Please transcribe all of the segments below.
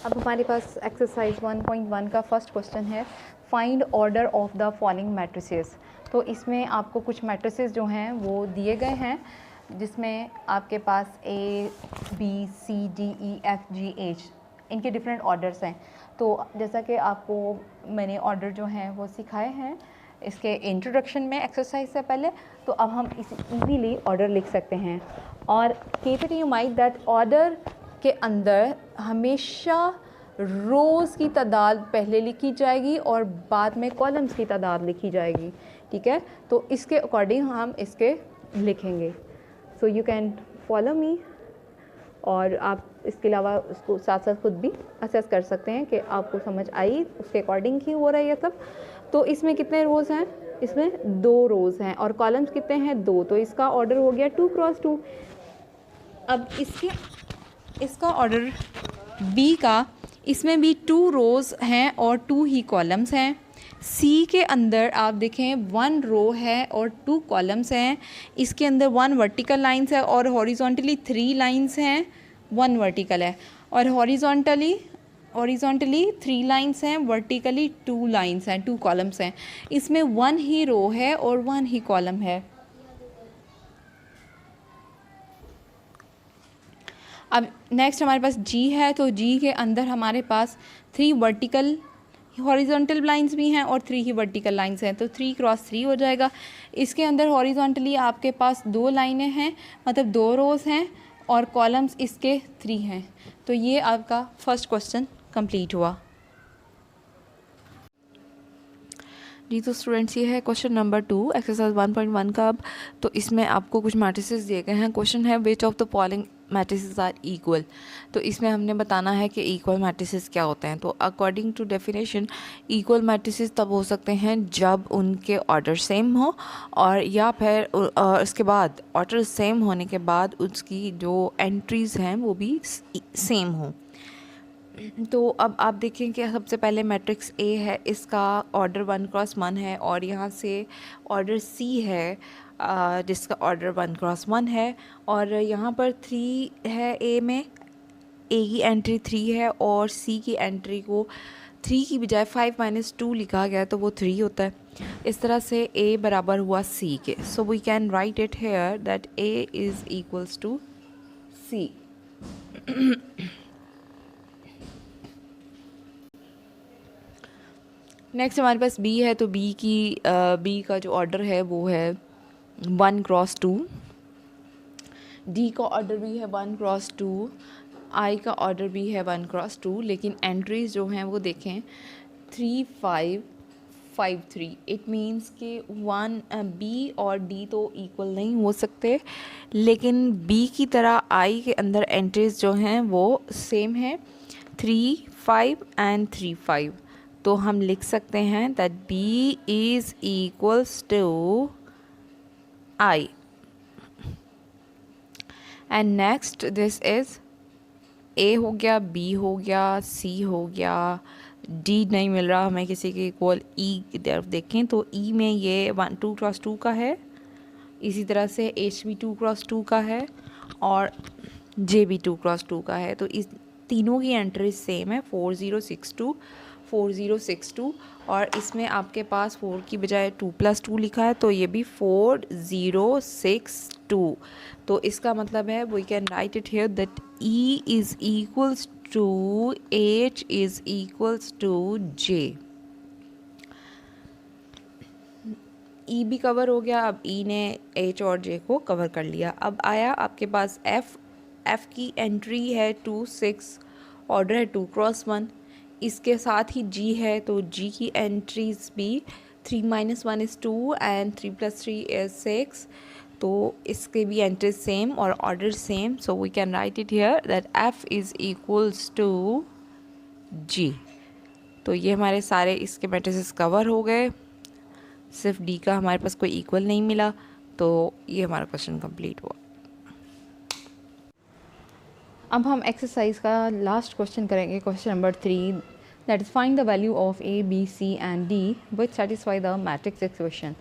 अब हमारे पास एक्सरसाइज 1.1 का फर्स्ट क्वेश्चन है, find order of the following matrices. तो इसमें आपको कुछ मैट्रिसेस जो हैं वो दिए गए हैं, जिसमें आपके पास A, B, C, D, E, F, G, H इनके डिफरेंट ऑर्डर्स हैं। तो जैसा कि आपको मैंने ऑर्डर जो हैं वो सिखाए हैं इसके इंट्रोडक्शन में एक्सरसाइज से पहले, तो अब हम इस इजीली ऑर्डर लिख सकते हैं। और keep it in mind that order के अंदर हमेशा रोज़ की तादाद पहले लिखी जाएगी और बाद में कॉलम्स की तादाद लिखी जाएगी, ठीक है। तो इसके अकॉर्डिंग हम इसके लिखेंगे। So you can follow me, और आप इसके अलावा उसको साथ साथ खुद भी असेस कर सकते हैं कि आपको समझ आई उसके अकॉर्डिंग ही हो रहा है ये सब। तो इसमें कितने रोज़ हैं? इसमें 2 रोज़ हैं और कॉलम्स कितने हैं? 2। तो इसका ऑर्डर हो गया 2 क्रॉस 2। अब इसका ऑर्डर बी का, इसमें भी 2 रोज़ हैं और 2 ही कॉलम्स हैं। सी के अंदर आप देखें 1 रो है और 2 कॉलम्स हैं। इसके अंदर 1 वर्टिकल लाइन्स है और हॉरिजॉन्टली 3 लाइन्स हैं, 1 वर्टिकल है। और हॉरिजॉन्टली 3 लाइन्स हैं, वर्टिकली 2 लाइन्स हैं, 2 कॉलम्स हैं। इसमें 1 ही रो है और 1 ही कॉलम है। अब नेक्स्ट हमारे पास जी है, तो जी के अंदर हमारे पास 3 वर्टिकल हॉरिजॉन्टल लाइंस भी हैं और 3 ही वर्टिकल लाइंस हैं, तो 3 क्रॉस 3 हो जाएगा। इसके अंदर हॉरिजॉन्टली आपके पास 2 लाइनें हैं, मतलब 2 रोज़ हैं और कॉलम्स इसके 3 हैं। तो ये आपका फर्स्ट क्वेश्चन कंप्लीट हुआ जी। तो स्टूडेंट्स, ये है क्वेश्चन नंबर 2 एक्सरसाइज 1.1 का। अब तो इसमें आपको कुछ मैट्रिसेस दिए गए हैं। क्वेश्चन है which of the following matrices are equal. तो इसमें हमने बताना है कि इक्वल मैट्रिसेस क्या होते हैं। तो according to definition, equal matrices तब हो सकते हैं जब उनके ऑर्डर सेम हो, और या फिर उसके बाद ऑर्डर सेम होने के बाद उसकी जो एंट्रीज़ हैं वो भी सेम हो। तो अब आप देखें कि सबसे पहले मैट्रिक्स ए है, इसका ऑर्डर 1 क्रॉस 1 है, और यहाँ से ऑर्डर सी है जिसका ऑर्डर 1 क्रॉस 1 है, और यहाँ पर 3 है ए में, ए की एंट्री 3 है और सी की एंट्री को 3 की बजाय 5 - 2 लिखा गया है, तो वो 3 होता है। इस तरह से ए बराबर हुआ सी के। So we can write it here that A is equals to C. Next हमारे पास बी है, तो बी का जो ऑर्डर है वो है 1 क्रॉस 2। डी का ऑर्डर भी है 1 क्रॉस 2। आई का ऑर्डर भी है 1 क्रॉस 2, लेकिन एंट्रीज जो हैं वो देखें 3 5 5 3। इट मीन्स कि बी और डी तो इक्वल नहीं हो सकते, लेकिन बी की तरह आई के अंदर एंट्रीज जो हैं वो सेम है, 3 5 एंड 3 5। तो हम लिख सकते हैं that B is equals to I। And next this is A हो गया, B हो गया, C हो गया, D नहीं मिल रहा हमें किसी के इक्वल। E की तरफ देखें तो E में ये 2 क्रॉस 2 का है, इसी तरह से H भी 2 क्रॉस 2 का है और J भी 2 क्रॉस 2 का है। तो इस तीनों की एंट्री सेम है, 4 0 6 2 4 0 6 2, और इसमें आपके पास 4 की बजाय 2 + 2 लिखा है, तो ये भी 4 0 6 2। तो इसका मतलब है we can write it here that E is equals to H is equals to J। E भी कवर हो गया, अब E ने H और J को कवर कर लिया। अब आया आपके पास F की एंट्री है 2 6, ऑर्डर है 2 क्रॉस 1। इसके साथ ही G है, तो G की एंट्रीज भी 3 - 1 is 2 एंड 3 + 3 is 6। तो इसके भी एंट्रीज सेम और order same. So we can write it here that F is equals to G। तो ये हमारे सारे इसके मैट्रिसेस कवर हो गए, सिर्फ D का हमारे पास कोई इक्वल नहीं मिला। तो ये हमारा क्वेश्चन कंप्लीट हुआ। अब हम एक्सरसाइज का लास्ट क्वेश्चन करेंगे, question number 3, that is find the value of A, B, C and D which satisfy the matrix equation.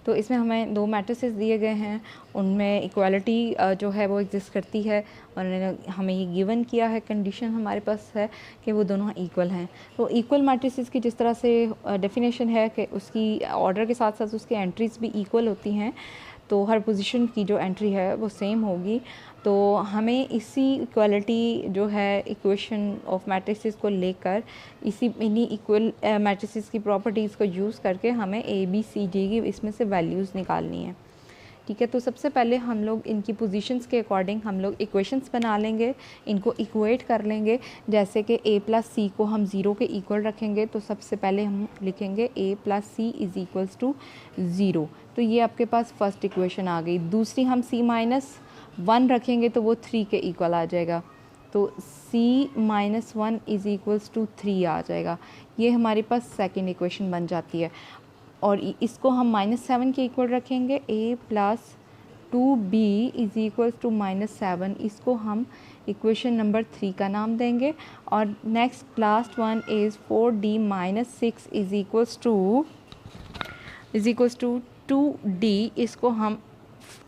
तो इसमें हमें दो मैट्रिसेस दिए गए हैं, उनमें इक्वालिटी जो है वो एग्जिस्ट करती है और हमें ये गिवन किया है, कंडीशन हमारे पास है कि वो दोनों इक्वल हैं। तो इक्वल मैट्रिसेस की जिस तरह से डेफिनेशन है कि उसकी ऑर्डर के साथ साथ उसकी एंट्रीज भी इक्वल होती हैं, तो हर पोजीशन की जो एंट्री है वो सेम होगी। तो हमें इसी इक्वालिटी जो है इक्वेशन ऑफ मैट्रिसेस को लेकर इन्हीं इक्वल मैट्रिसेस की प्रॉपर्टीज़ को यूज़ करके हमें ए बी सी डी की इसमें से वैल्यूज़ निकालनी है। ठीक है, तो सबसे पहले हम लोग इनकी पोजीशंस के अकॉर्डिंग हम लोग इक्वेशंस बना लेंगे, इनको इक्वेट कर लेंगे। जैसे कि a प्लस सी को हम 0 के इक्वल रखेंगे, तो सबसे पहले हम लिखेंगे a plus C is equals to 0। तो ये आपके पास फर्स्ट इक्वेशन आ गई। दूसरी हम c माइनस 1 रखेंगे तो वो 3 के इक्वल आ जाएगा, तो c minus 1 is equals to 3 आ जाएगा। ये हमारे पास सेकेंड इक्वेशन बन जाती है। और इसको हम -7 के इक्वल रखेंगे, a plus 2b is equals to -7, इसको हम इक्वेशन नंबर 3 का नाम देंगे। और next last one is 4d minus 6 is equals to 2d, इसको हम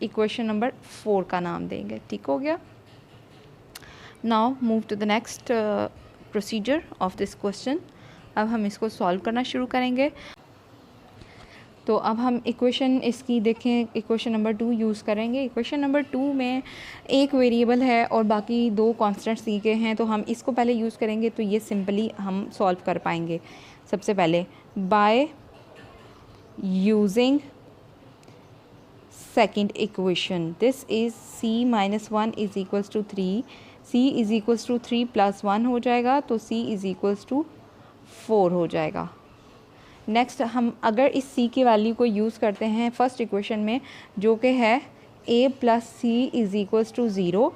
इक्वेशन नंबर 4 का नाम देंगे। ठीक हो गया। Now move to the next procedure of this question. अब हम इसको सॉल्व करना शुरू करेंगे। तो अब हम इक्वेशन इसकी देखें, इक्वेशन नंबर 2 यूज़ करेंगे। इक्वेशन नंबर 2 में एक वेरिएबल है और बाकी दो कॉन्स्टेंट्स दिए गए हैं, तो हम इसको पहले यूज़ करेंगे तो ये सिंपली हम सॉल्व कर पाएंगे। सबसे पहले by using second equation, this is c minus 1 is equals to 3, c is equals to 3 plus 1 हो जाएगा, तो c इज़ इक्वल्स टू 4 हो जाएगा। नेक्स्ट हम अगर इस c की वैल्यू को यूज़ करते हैं फर्स्ट इक्वेशन में, जो कि है a plus C is equals to 0,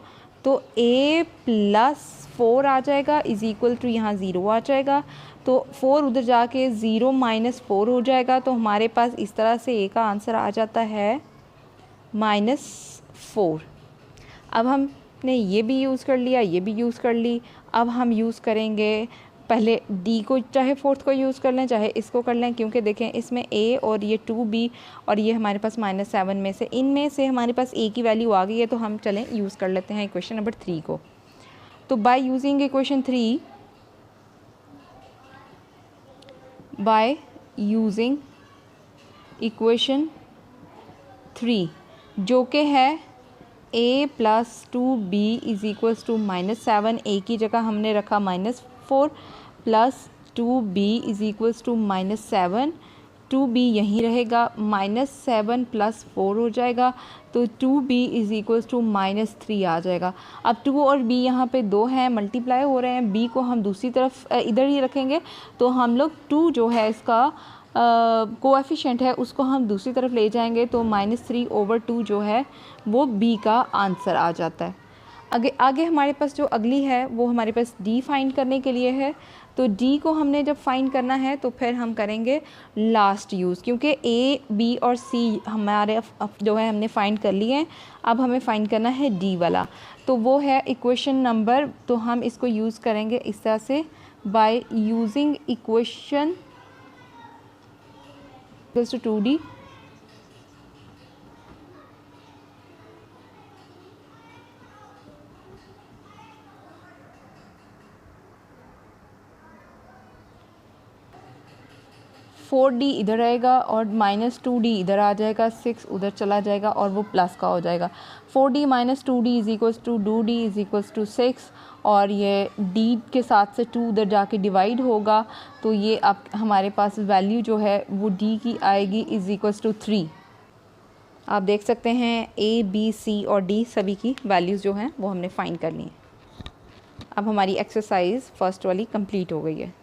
तो a प्लस 4 आ जाएगा इज़ इक्वल टू यहाँ 0 आ जाएगा, तो 4 उधर जाके 0 माइनस 4 हो जाएगा। तो हमारे पास इस तरह से a का आंसर आ जाता है -4। अब हमने ये भी यूज़ कर लिया, ये भी यूज़ कर ली। अब हम यूज़ करेंगे पहले d को, चाहे फोर्थ को यूज़ कर लें चाहे इसको कर लें, क्योंकि देखें इसमें a और ये 2b और ये हमारे पास -7 में से, इनमें से हमारे पास a की वैल्यू आ गई है, तो हम चलें यूज़ कर लेते हैं इक्वेशन नंबर 3 को। तो by using equation 3, by using equation 3 जो कि है a plus 2b is equals to -7, a की जगह हमने रखा -4 plus 2b is equals to -7, 2b यहीं रहेगा, -7 प्लस 4 हो जाएगा, तो 2b इज़ इक्वल्स टू -3 आ जाएगा। अब 2 और b यहाँ पे 2 हैं, मल्टीप्लाई हो रहे हैं, b को हम दूसरी तरफ इधर ही रखेंगे, तो हम लोग 2 जो है इसका कोएफिशिएंट है उसको हम दूसरी तरफ ले जाएंगे, तो -3/2 जो है वो b का आंसर आ जाता है। आगे हमारे पास जो अगली है वो हमारे पास d फाइंड करने के लिए है। तो d को हमने जब फाइंड करना है तो फिर हम करेंगे लास्ट यूज़, क्योंकि a b और c हमारे जो है हमने फाइंड कर लिए हैं। अब हमें फाइंड करना है d वाला, तो वो है इक्वेशन नंबर, तो हम इसको यूज़ करेंगे इस तरह से, by using equation equals to 2d ,4d इधर रहेगा और -2d इधर आ जाएगा, 6 उधर चला जाएगा और वो प्लस का हो जाएगा। 4d minus 2d is equals to 2d is equals to 6, और ये d के साथ से 2 उधर जाके डिवाइड होगा, तो ये अब हमारे पास वैल्यू जो है वो d की आएगी इज़ इक्वल्स टू 3। आप देख सकते हैं a b c और d सभी की वैल्यूज़ जो हैं वो हमने फाइंड कर ली हैं। अब हमारी एक्सरसाइज फर्स्ट वाली कंप्लीट हो गई है।